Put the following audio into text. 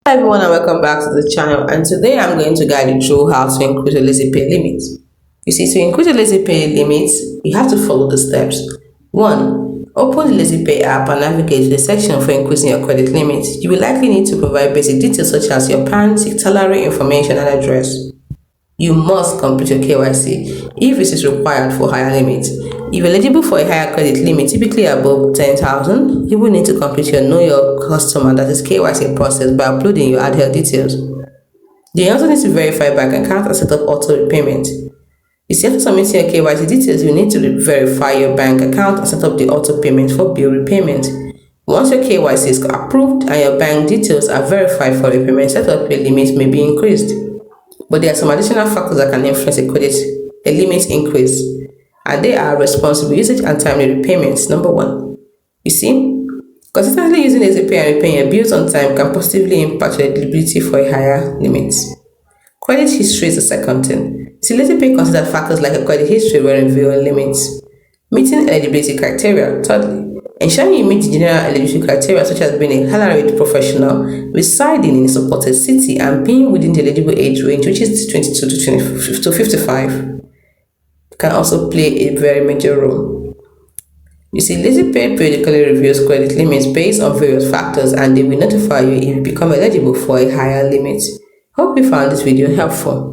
Hi everyone and welcome back to the channel, and today I'm going to guide you through how to increase your Lazypay limits. You see, to increase your Lazypay limits, you have to follow the steps. 1. Open the Lazypay app and navigate to the section for increasing your credit limit. You will likely need to provide basic details such as your PAN, salary information and address. You must complete your KYC if it is required for higher limits. If you're eligible for a higher credit limit, typically above 10,000, you will need to complete your Know Your Customer, that is KYC process, by uploading your ADHERE details. You also need to verify bank account and set up auto repayment. You see, after submitting your KYC details, you need to verify your bank account and set up the auto payment for bill repayment. Once your KYC is approved and your bank details are verified for repayment, setup your limit may be increased. But there are some additional factors that can influence a limit increase, and they are responsible usage and timely repayments. Number 1. You see, consistently using Lazypay and repaying your bills on time can positively impact your eligibility for a higher limit. Credit history is the second thing. See, Lazypay considers factors like a credit history when reviewing limits. Meeting eligibility criteria. Thirdly, ensuring you meet the general eligibility criteria such as being a salaried professional, residing in a supported city, and being within the eligible age range, which is 22 to 55, can also play a very major role. You see, Lazypay periodically reviews credit limits based on various factors, and they will notify you if you become eligible for a higher limit. Hope you found this video helpful.